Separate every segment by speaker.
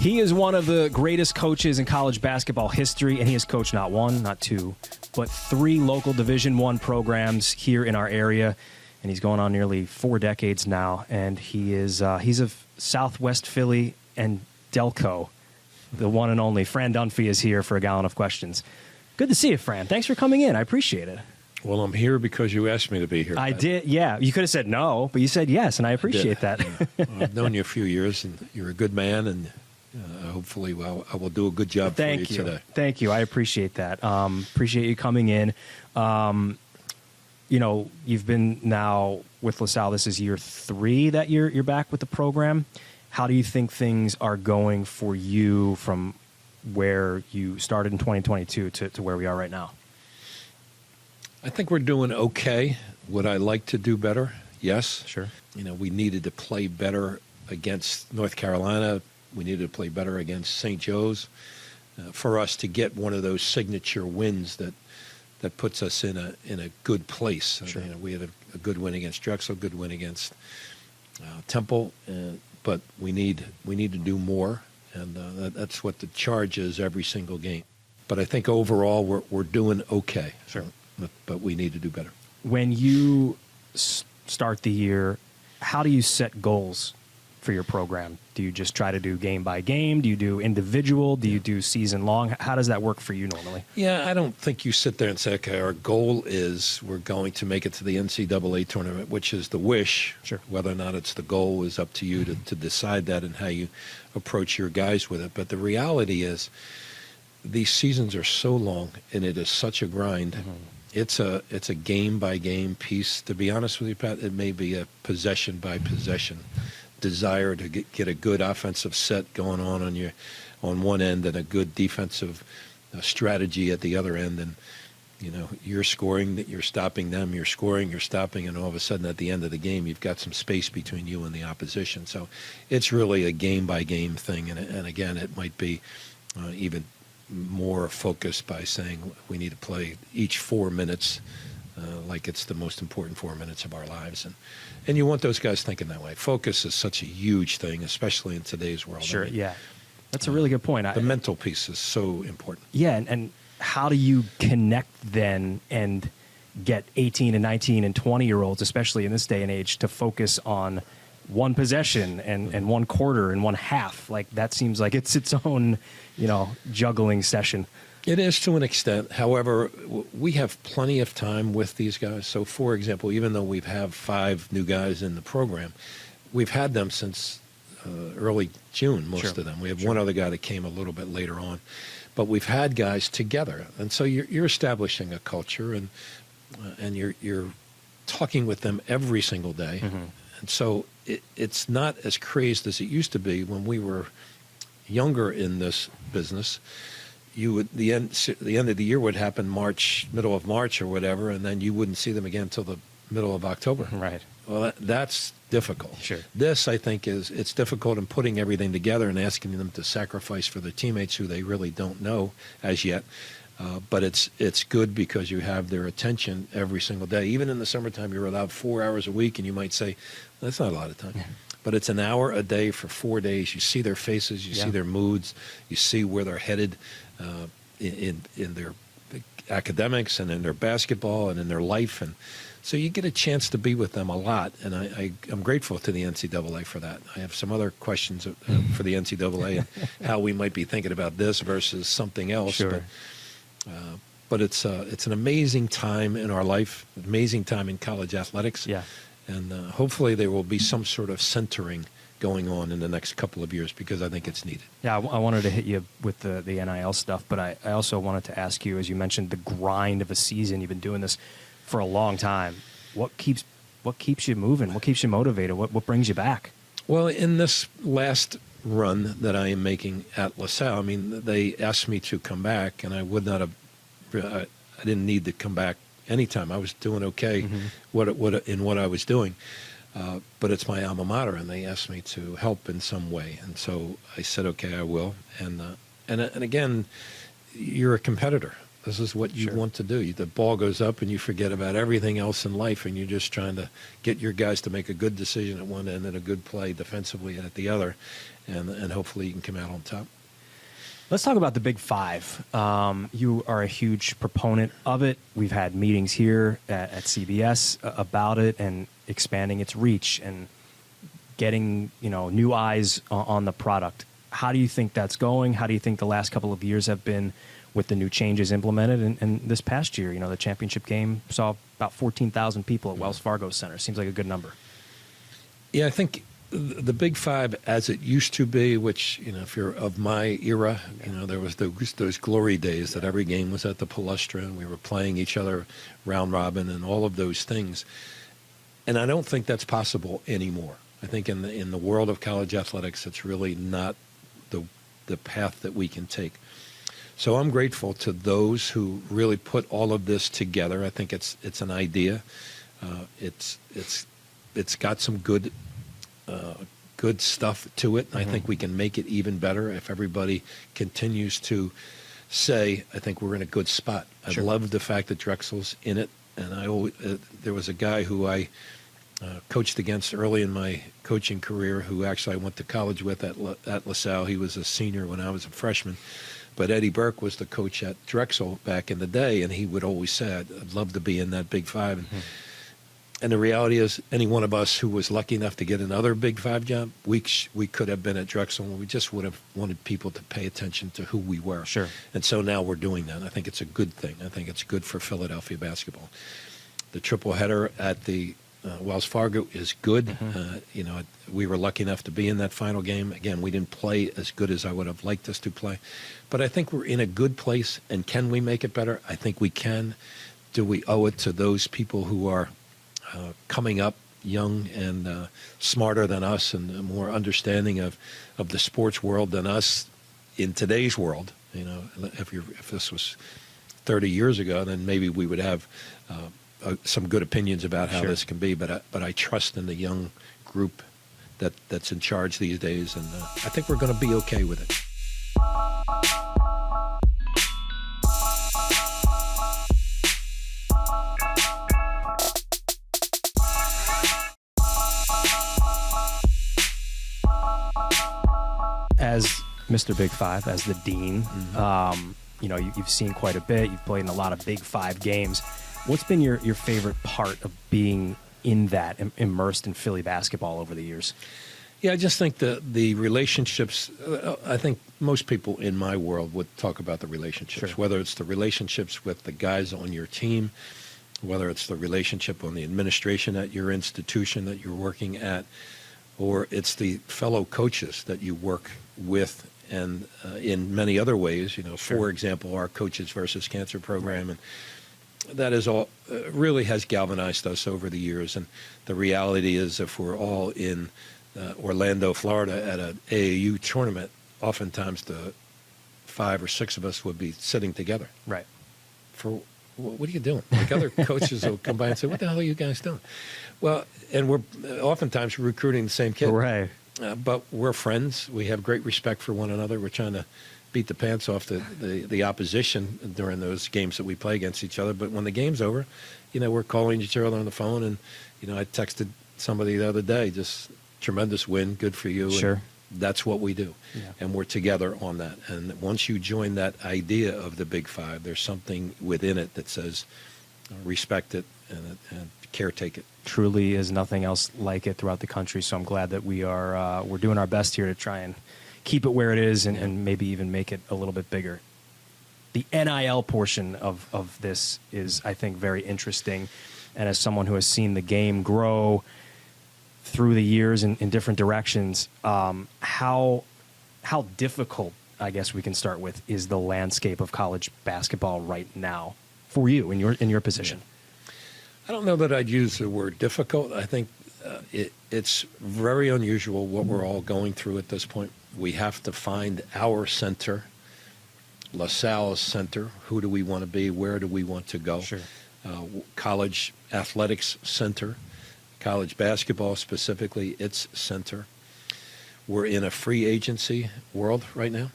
Speaker 1: He is one of the greatest coaches in college basketball history, and he has coached not one, not two, but 3 local Division I programs here in our area, and he's going on nearly 4 decades now, and he's of Southwest Philly and Delco. The one and only Fran Dunphy is here for a Gallen of Questions. Good to see you, Fran. Thanks for coming in. I appreciate it.
Speaker 2: Well, I'm here because you asked me to be here.
Speaker 1: I did, yeah. You could have said no, but you said yes, and I appreciate that.
Speaker 2: Well, I've known you a few years, and you're a good man, and hopefully I will do a good job for you today.
Speaker 1: Thank you. I appreciate that. Appreciate you coming in. You know, you've been now with LaSalle. This is year 3 that you're back with the program. How do you think things are going for you from where you started in 2022 to where we are right now?
Speaker 2: I think we're doing okay. Would I like to do better? Yes.
Speaker 1: Sure.
Speaker 2: You know, we needed to play better against North Carolina. We needed to play better against St. Joe's for us to get one of those signature wins that puts us in a good place.
Speaker 1: Sure.
Speaker 2: You know, we had a good win against Drexel, good win against Temple, but we need to do more, and that's what the charge is every single game. But I think overall we're doing okay.
Speaker 1: Sure.
Speaker 2: But we need to do better.
Speaker 1: When you start the year, how do you set goals for your program? Do you just try to do game by game? Do you do individual? Do you do season long? How does that work for you normally?
Speaker 2: Yeah, I don't think you sit there and say, okay, our goal is we're going to make it to the NCAA tournament, which is the wish.
Speaker 1: Sure.
Speaker 2: Whether or not it's the goal is up to you to decide that and how you approach your guys with it. But the reality is these seasons are so long and it is such a grind. Mm-hmm. It's a game by game piece. To be honest with you, Pat, it may be a possession by possession desire to get a good offensive set going on one end and a good defensive strategy at the other end. And you know, you're scoring, that you're stopping them, you're scoring, you're stopping, and all of a sudden at the end of the game, you've got some space between you and the opposition. So it's really a game by game thing. And again, it might be even more focused by saying we need to play each 4 minutes like it's the most important 4 minutes of our lives. And you want those guys thinking that way. Focus is such a huge thing, especially in today's world.
Speaker 1: Sure, yeah. That's a really good point.
Speaker 2: The mental piece is so important.
Speaker 1: Yeah, and how do you connect then and get 18 and 19 and 20-year-olds, especially in this day and age, to focus on one possession and one quarter and one half? Like, that seems like it's its own, juggling session.
Speaker 2: It is to an extent. However, we have plenty of time with these guys. So, for example, even though we've had 5 new guys in the program, we've had them since early June, most of them. We have one other guy that came a little bit later on. But we've had guys together. And so you're establishing a culture, and you're talking with them every single day. Mm-hmm. And so it's not as crazed as it used to be when we were younger in this business. The end of the year would happen middle of March or whatever, and then you wouldn't see them again until the middle of October.
Speaker 1: Right.
Speaker 2: Well, that's difficult.
Speaker 1: Sure.
Speaker 2: This, I think, it's difficult in putting everything together and asking them to sacrifice for their teammates who they really don't know as yet. But it's good because you have their attention every single day. Even in the summertime, you're allowed 4 hours a week, and you might say, that's not a lot of time. Yeah. But it's an hour a day for 4 days. You see their faces, you see their moods, you see where they're headed in their academics and in their basketball and in their life. And so you get a chance to be with them a lot, and I'm grateful to the NCAA for that. I have some other questions for the NCAA and how we might be thinking about this versus something else.
Speaker 1: Sure.
Speaker 2: But it's an amazing time in our life, amazing time in college athletics.
Speaker 1: Yeah.
Speaker 2: And hopefully there will be some sort of centering going on in the next couple of years, because I think it's needed. Yeah,
Speaker 1: I wanted to hit you with the NIL stuff, but I also wanted to ask you, as you mentioned, the grind of a season. You've been doing this for a long time. What keeps you moving? What keeps you motivated? What brings you back?
Speaker 2: Well, in this last run that I am making at LaSalle, I mean, they asked me to come back, and I would not have. I didn't need to come back anytime. I was doing okay in what I was doing. But it's my alma mater, and they asked me to help in some way. And so I said, okay, I will. And again, you're a competitor. This is what you
Speaker 1: Sure.
Speaker 2: want to do. The ball goes up and you forget about everything else in life, and you're just trying to get your guys to make a good decision at one end and a good play defensively at the other, and hopefully you can come out on top.
Speaker 1: Let's talk about the Big Five. You are a huge proponent of it. We've had meetings here at CBS about it and expanding its reach and getting new eyes on the product. How do you think that's going? How do you think the last couple of years have been with the new changes implemented? And this past year, the championship game saw about 14,000 people at Wells Fargo Center. Seems like a good number.
Speaker 2: Yeah, I think the Big Five, as it used to be, which, if you're of my era, there was those glory days that every game was at the Palestra and we were playing each other round robin and all of those things. And I don't think that's possible anymore. I think in the world of college athletics, it's really not the path that we can take. So I'm grateful to those who really put all of this together. I think it's an idea. It's got some good stuff to it. Mm-hmm. I think we can make it even better if everybody continues to say, I think we're in a good spot.
Speaker 1: Sure.
Speaker 2: I love the fact that Drexel's in it. And there was a guy who I coached against early in my coaching career who actually I went to college with at LaSalle. He was a senior when I was a freshman. But Eddie Burke was the coach at Drexel back in the day, and he would always say, I'd love to be in that Big Five. Mm-hmm. And the reality is, any one of us who was lucky enough to get another Big Five job, we could have been at Drexel, and we just would have wanted people to pay attention to who we were.
Speaker 1: Sure. And
Speaker 2: so now we're doing that. I think it's a good thing. I think it's good for Philadelphia basketball. The triple header at the Wells Fargo is good. Mm-hmm. We were lucky enough to be in that final game. Again, we didn't play as good as I would have liked us to play. But I think we're in a good place, and can we make it better? I think we can. Do we owe it to those people who are coming up young and smarter than us and more understanding of the sports world than us in today's world? If this was 30 years ago, then maybe we would have some good opinions about how this can be. But I trust in the young group that's in charge these days, and I think we're going to be okay with it.
Speaker 1: As Mr. Big Five, as the dean, mm-hmm. You've seen quite a bit. You've played in a lot of Big Five games. What's been your favorite part of being in that, immersed in Philly basketball over the years?
Speaker 2: Yeah, I just think the relationships, I think most people in my world would talk about the relationships,
Speaker 1: sure.
Speaker 2: Whether it's the relationships with the guys on your team, whether it's the relationship on the administration at your institution that you're working at, or it's the fellow coaches that you work with, and in many other ways, sure. For example, our Coaches versus Cancer program, and that is all really has galvanized us over the years. And the reality is, if we're all in Orlando, Florida, at an AAU tournament, oftentimes the 5 or 6 of us would be sitting together.
Speaker 1: Right.
Speaker 2: For what are you doing? Like other coaches will come by and say, "What the hell are you guys doing?" Well, and we're oftentimes recruiting the same kid.
Speaker 1: Right.
Speaker 2: But we're friends. We have great respect for one another. We're trying to beat the pants off the opposition during those games that we play against each other. But when the game's over, we're calling each other on the phone. And, I texted somebody the other day, just tremendous win, good for you.
Speaker 1: Sure.
Speaker 2: And that's what we do. Yeah. And we're together on that. And once you join that idea of the Big Five, there's something within it that says respect it and caretake it.
Speaker 1: Truly is nothing else like it throughout the country. So I'm glad that we're doing our best here to try and keep it where it is and maybe even make it a little bit bigger. The NIL portion of this is, I think, very interesting. And as someone who has seen the game grow through the years in different directions, how difficult, I guess we can start with, is the landscape of college basketball right now for you in your position?
Speaker 2: Yeah. I don't know that I'd use the word difficult. I think it's very unusual what we're all going through at this point. We have to find our center, LaSalle's center. Who do we want to be? Where do we want to go?
Speaker 1: Sure.
Speaker 2: College athletics center, college basketball specifically, its center. We're in a free agency world right now.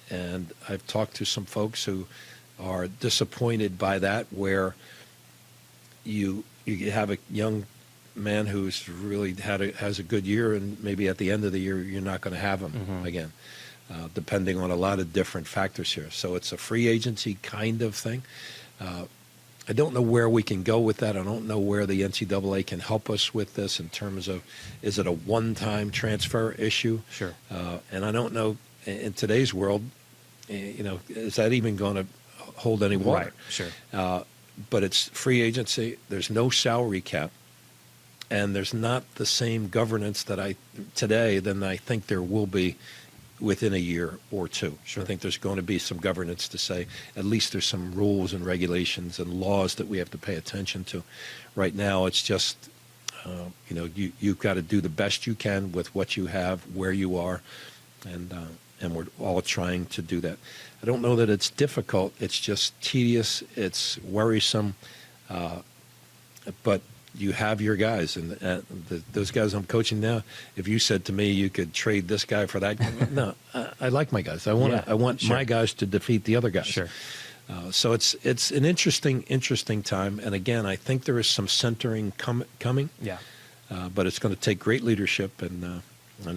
Speaker 2: And I've talked to some folks who are disappointed by that, where you have a young man who's really has a good year, and maybe at the end of the year you're not going to have him again, depending on a lot of different factors here. So it's a free agency kind of thing. I don't know where we can go with that. I don't know where the NCAA can help us with this in terms of, is it a one-time transfer issue?
Speaker 1: Sure.
Speaker 2: And I don't know, in today's world, is that even going to hold any water?
Speaker 1: Right, sure.
Speaker 2: But it's free agency. There's no salary cap. And there's not the same governance than I think there will be within a year or two.
Speaker 1: Sure.
Speaker 2: I think there's going to be some governance to say, at least there's some rules and regulations and laws that we have to pay attention to. Right now, it's just, you've got to do the best you can with what you have, where you are, and we're all trying to do that. I don't know that it's difficult. It's just tedious. It's worrisome. But you have your guys, and those guys I'm coaching now. If you said to me you could trade this guy for that guy, no, I like my guys. I want
Speaker 1: sure.
Speaker 2: my guys to defeat the other guys.
Speaker 1: Sure.
Speaker 2: So it's an interesting time, and again, I think there is some centering coming.
Speaker 1: Yeah.
Speaker 2: But it's going to take great leadership, and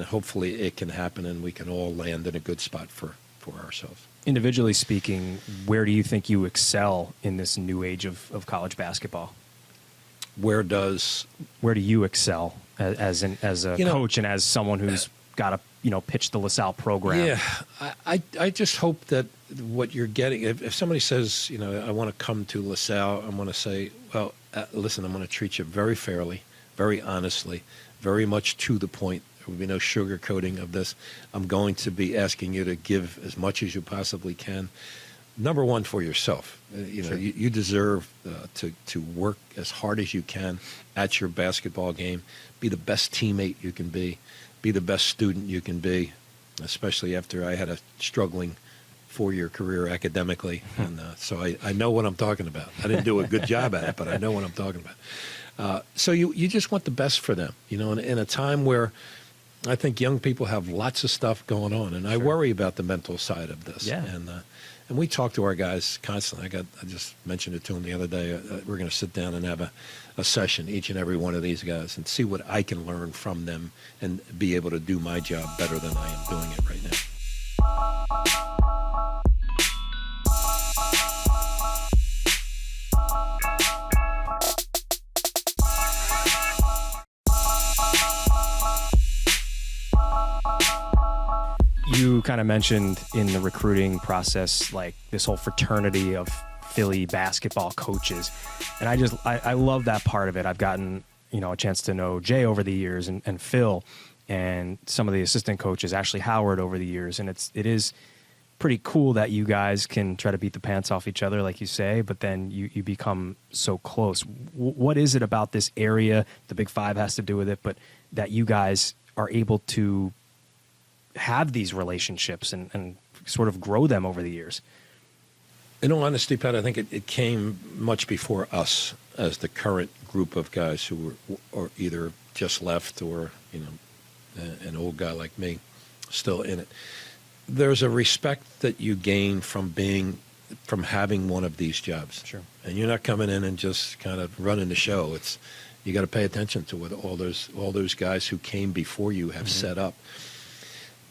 Speaker 2: hopefully it can happen, and we can all land in a good spot for ourselves.
Speaker 1: Individually speaking, where do you think you excel in this new age of college basketball? Where do you excel as a coach and as someone who's got to pitch the LaSalle program?
Speaker 2: Yeah, I just hope that what you're getting. If somebody says I want to come to LaSalle, I'm going to say, well, listen, I'm going to treat you very fairly, very honestly, very much to the point. There will be no sugarcoating of this. I'm going to be asking you to give as much as you possibly can. Number one, for yourself.
Speaker 1: Sure.
Speaker 2: You deserve to work as hard as you can at your basketball game. Be the best teammate you can be. Be the best student you can be, especially after I had a struggling 4-year career academically. And so I know what I'm talking about. I didn't do a good job at it, but I know what I'm talking about. So you just want the best for them, in a time where I think young people have lots of stuff going on, and I worry about the mental side of this.
Speaker 1: Yeah.
Speaker 2: And we talk to our guys constantly. I just mentioned it to them the other day. We're going to sit down and have a session, each and every one of these guys, and see what I can learn from them and be able to do my job better than I am doing it right now.
Speaker 1: You kind of mentioned in the recruiting process, like this whole fraternity of Philly basketball coaches. And I love that part of it. I've gotten, a chance to know Jay over the years and Phil and some of the assistant coaches, Ashley Howard, over the years. And it is pretty cool that you guys can try to beat the pants off each other, like you say, but then you become so close. What is it about this area? The Big Five has to do with it, but that you guys are able to have these relationships and sort of grow them over the years?
Speaker 2: In all honesty, Pat, I think it came much before us as the current group of guys who were either just left or, an old guy like me still in it. There's a respect that you gain from having one of these jobs.
Speaker 1: Sure.
Speaker 2: And you're not coming in and just kind of running the show. You got to pay attention to what all those guys who came before you have set up.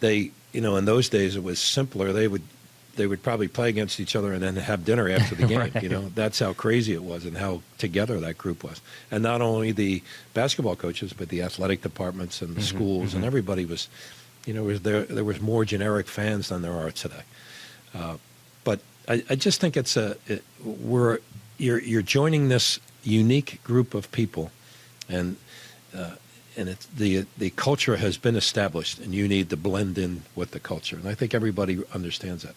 Speaker 2: They, in those days it was simpler. They would probably play against each other and then have dinner after the game.
Speaker 1: Right.
Speaker 2: That's how crazy it was and how together that group was. And not only the basketball coaches, but the athletic departments and the schools and everybody was, there was more generic fans than there are today. But I just think you're joining this unique group of people, and the culture has been established, and you need to blend in with the culture. And I think everybody understands that.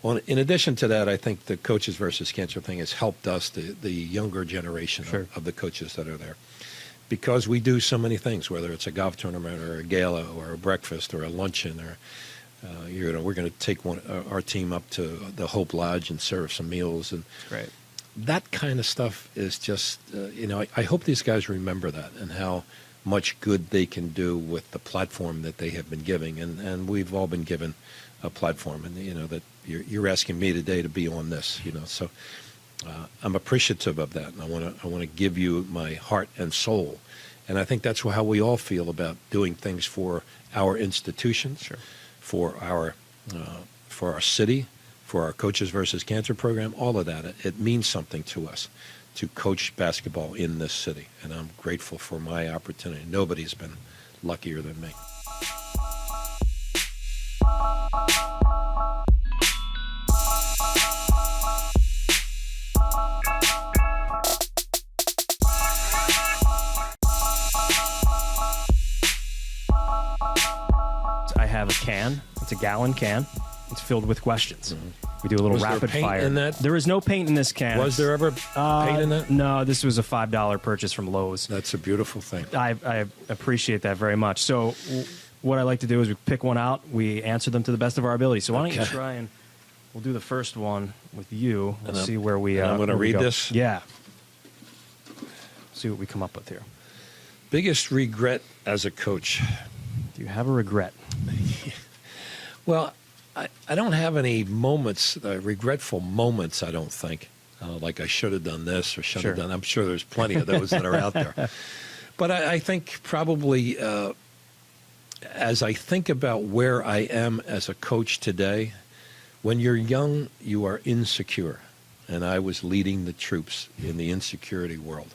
Speaker 2: Well, in addition to that, I think the coaches versus cancer thing has helped us, the younger generation of the coaches that are there, because we do so many things, whether it's a golf tournament or a gala or a breakfast or a luncheon, or we're going to take our team up to the Hope Lodge and serve some meals, and
Speaker 1: Right.
Speaker 2: that kind of stuff is just I hope these guys remember that and how much good they can do with the platform that they have been giving, and we've all been given a platform, and that You're asking me today to be on this, So I'm appreciative of that, and I want to give you my heart and soul. And I think that's how we all feel about doing things for our institutions,
Speaker 1: Sure.
Speaker 2: for our city, for our Coaches versus Cancer program, all of that. It means something to us to coach basketball in this city, and I'm grateful for my opportunity. Nobody's been luckier than me.
Speaker 1: I have a can. It's a gallon can. It's filled with questions. We do a little
Speaker 2: Was there
Speaker 1: rapid
Speaker 2: paint
Speaker 1: fire.
Speaker 2: in that?
Speaker 1: There is no paint in this can.
Speaker 2: Was there ever paint in that?
Speaker 1: No, this was a $5 purchase from Lowe's.
Speaker 2: That's a beautiful thing.
Speaker 1: I appreciate that very much. So what I like to do is we pick one out. We answer them to the best of our ability. So why don't you
Speaker 2: Okay.
Speaker 1: try and we'll do the first one with you. We'll
Speaker 2: And
Speaker 1: see where we
Speaker 2: I'm going to
Speaker 1: where we
Speaker 2: read
Speaker 1: go.
Speaker 2: this.
Speaker 1: Yeah. See what we come up with here.
Speaker 2: Biggest regret as a coach?
Speaker 1: Do you have a regret?
Speaker 2: Well, I don't have any moments, regretful moments, I don't think. Like I should have done this or should
Speaker 1: Sure.
Speaker 2: have done. I'm sure there's plenty of those that are out there. But I think probably as I think about where I am as a coach today, when you're young, you are insecure. And I was leading the troops in the insecurity world.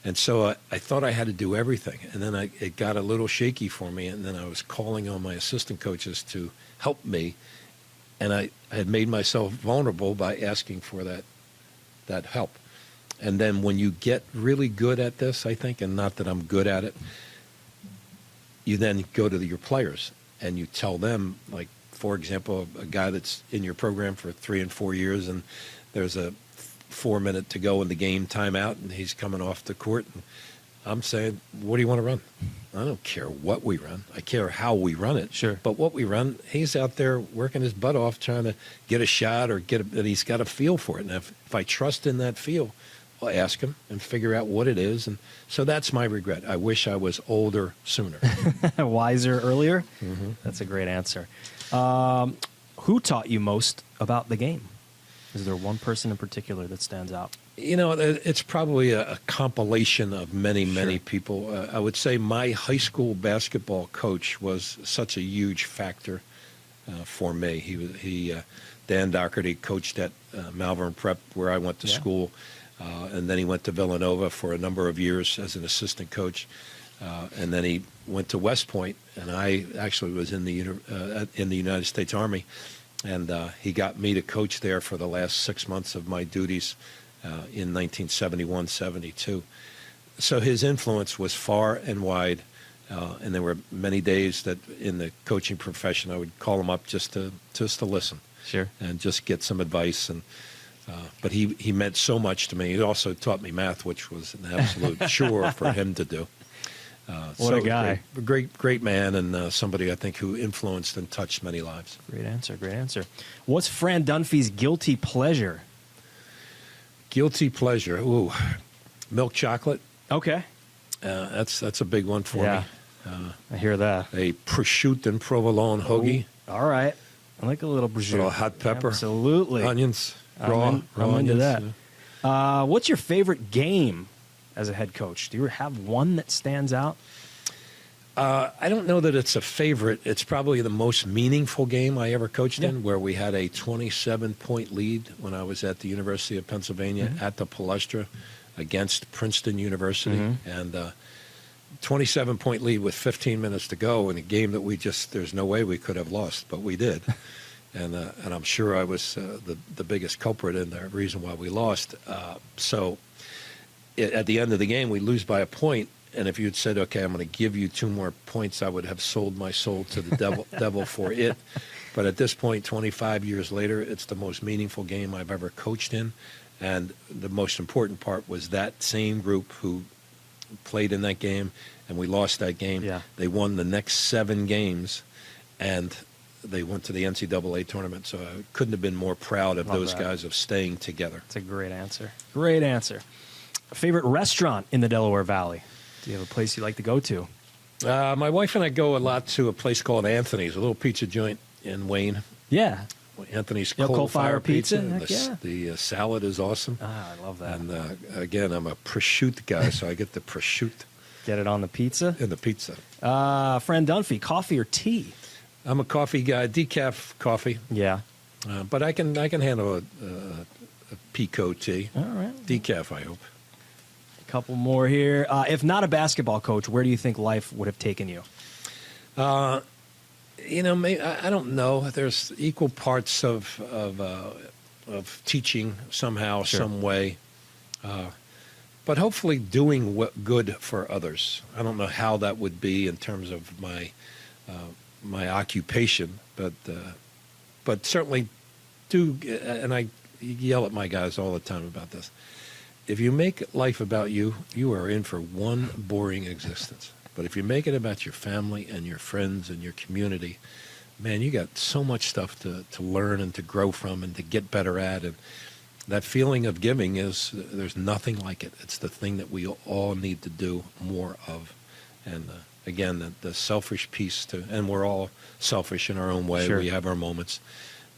Speaker 2: And so I thought I had to do everything. And then it got a little shaky for me. And then I was calling on my assistant coaches to help me. And I had made myself vulnerable by asking for that help. And then when you get really good at this, I think, and not that I'm good at it, you then go to your players and you tell them, like, for example, a guy that's in your program for 3 and 4 years, and there's a 4 minute to go in the game timeout, and he's coming off the court, and I'm saying, what do you want to run? I don't care what we run. I care how we run it.
Speaker 1: Sure.
Speaker 2: But what we run, he's out there working his butt off trying to get a shot or and he's got a feel for it. And if I trust in that feel, I'll ask him and figure out what it is. And so that's my regret. I wish I was older sooner.
Speaker 1: Wiser earlier?
Speaker 2: Mm-hmm.
Speaker 1: That's a great answer. Who taught you most about the game? Is there one person in particular that stands out?
Speaker 2: It's probably a compilation of many, many
Speaker 1: Sure.
Speaker 2: people. I would say my high school basketball coach was such a huge factor for me. Dan Doherty coached at Malvern Prep, where I went to school, and then he went to Villanova for a number of years as an assistant coach, and then he went to West Point, and I actually was in the United States Army, and he got me to coach there for the last 6 months of my duties. In 1971-72. So his influence was far and wide, and there were many days that in the coaching profession I would call him up just to listen.
Speaker 1: Sure.
Speaker 2: And just get some advice. But he meant so much to me. He also taught me math, which was an absolute chore for him to do.
Speaker 1: What a guy.
Speaker 2: Great man, and somebody I think who influenced and touched many lives.
Speaker 1: Great answer. What's Fran Dunphy's guilty pleasure?
Speaker 2: Guilty pleasure. Ooh, milk chocolate.
Speaker 1: Okay.
Speaker 2: That's a big one for me.
Speaker 1: I hear that.
Speaker 2: A prosciutto and provolone hoagie.
Speaker 1: Ooh, all right. I like a little prosciutto.
Speaker 2: Little hot pepper.
Speaker 1: Absolutely.
Speaker 2: Onions.
Speaker 1: I'm
Speaker 2: Raw
Speaker 1: into
Speaker 2: onions.
Speaker 1: that. What's your favorite game as a head coach? Do you have one that stands out?
Speaker 2: I don't know that it's a favorite. It's probably the most meaningful game I ever coached in, where we had a 27-point lead when I was at the University of Pennsylvania at the Palestra against Princeton University. And 27-point lead with 15 minutes to go in a game that there's no way we could have lost, but we did. And I'm sure I was the biggest culprit in the reason why we lost. So at the end of the game, we lose by a point. And if you'd said, okay, I'm going to give you 2 more points, I would have sold my soul to the devil for it. But at this point, 25 years later, it's the most meaningful game I've ever coached in. And the most important part was that same group who played in that game, and we lost that game.
Speaker 1: Yeah.
Speaker 2: They won the next 7 games, and they went to the NCAA tournament. So I couldn't have been more proud of those guys of staying together.
Speaker 1: That's a great answer. Great answer. Favorite restaurant in the Delaware Valley? Do you have a place you like to go to?
Speaker 2: My wife and I go a lot to a place called Anthony's, a little pizza joint in Wayne.
Speaker 1: Yeah.
Speaker 2: Anthony's
Speaker 1: Yeah,
Speaker 2: coal fire pizza.
Speaker 1: Heck yeah.
Speaker 2: The salad is awesome.
Speaker 1: Ah, I love that.
Speaker 2: And again, I'm a prosciutto guy, so I get the prosciutto
Speaker 1: Get it on the pizza.
Speaker 2: in the pizza.
Speaker 1: Fran Dunphy, coffee or tea?
Speaker 2: I'm a coffee guy, decaf coffee,
Speaker 1: Yeah.
Speaker 2: but I can handle a Pico tea.
Speaker 1: All right.
Speaker 2: Decaf, I hope.
Speaker 1: A couple more here. If not a basketball coach, where do you think life would have taken you?
Speaker 2: Maybe, I don't know. There's equal parts of teaching somehow,
Speaker 1: Sure.
Speaker 2: some way, but hopefully doing what good for others. I don't know how that would be in terms of my occupation, but certainly do. And I yell at my guys all the time about this. If you make life about you, you are in for one boring existence. But if you make it about your family and your friends and your community, man, you got so much stuff to learn and to grow from and to get better at. And that feeling of giving there's nothing like it. It's the thing that we all need to do more of. And again, the selfish piece and we're all selfish in our own way.
Speaker 1: Sure.
Speaker 2: We have our moments.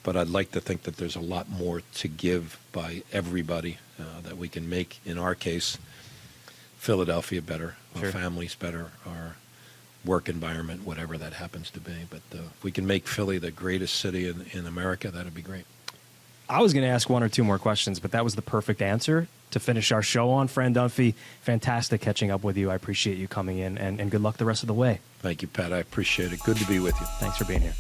Speaker 2: But I'd like to think that there's a lot more to give by everybody that we can make, in our case, Philadelphia better,
Speaker 1: Sure.
Speaker 2: our families better, our work environment, whatever that happens to be. But if we can make Philly the greatest city in America, that'd be great.
Speaker 1: I was going to ask one or two more questions, but that was the perfect answer to finish our show on. Fran Dunphy, fantastic catching up with you. I appreciate you coming in, and good luck the rest of the way.
Speaker 2: Thank you, Pat. I appreciate it. Good to be with you.
Speaker 1: Thanks for being here.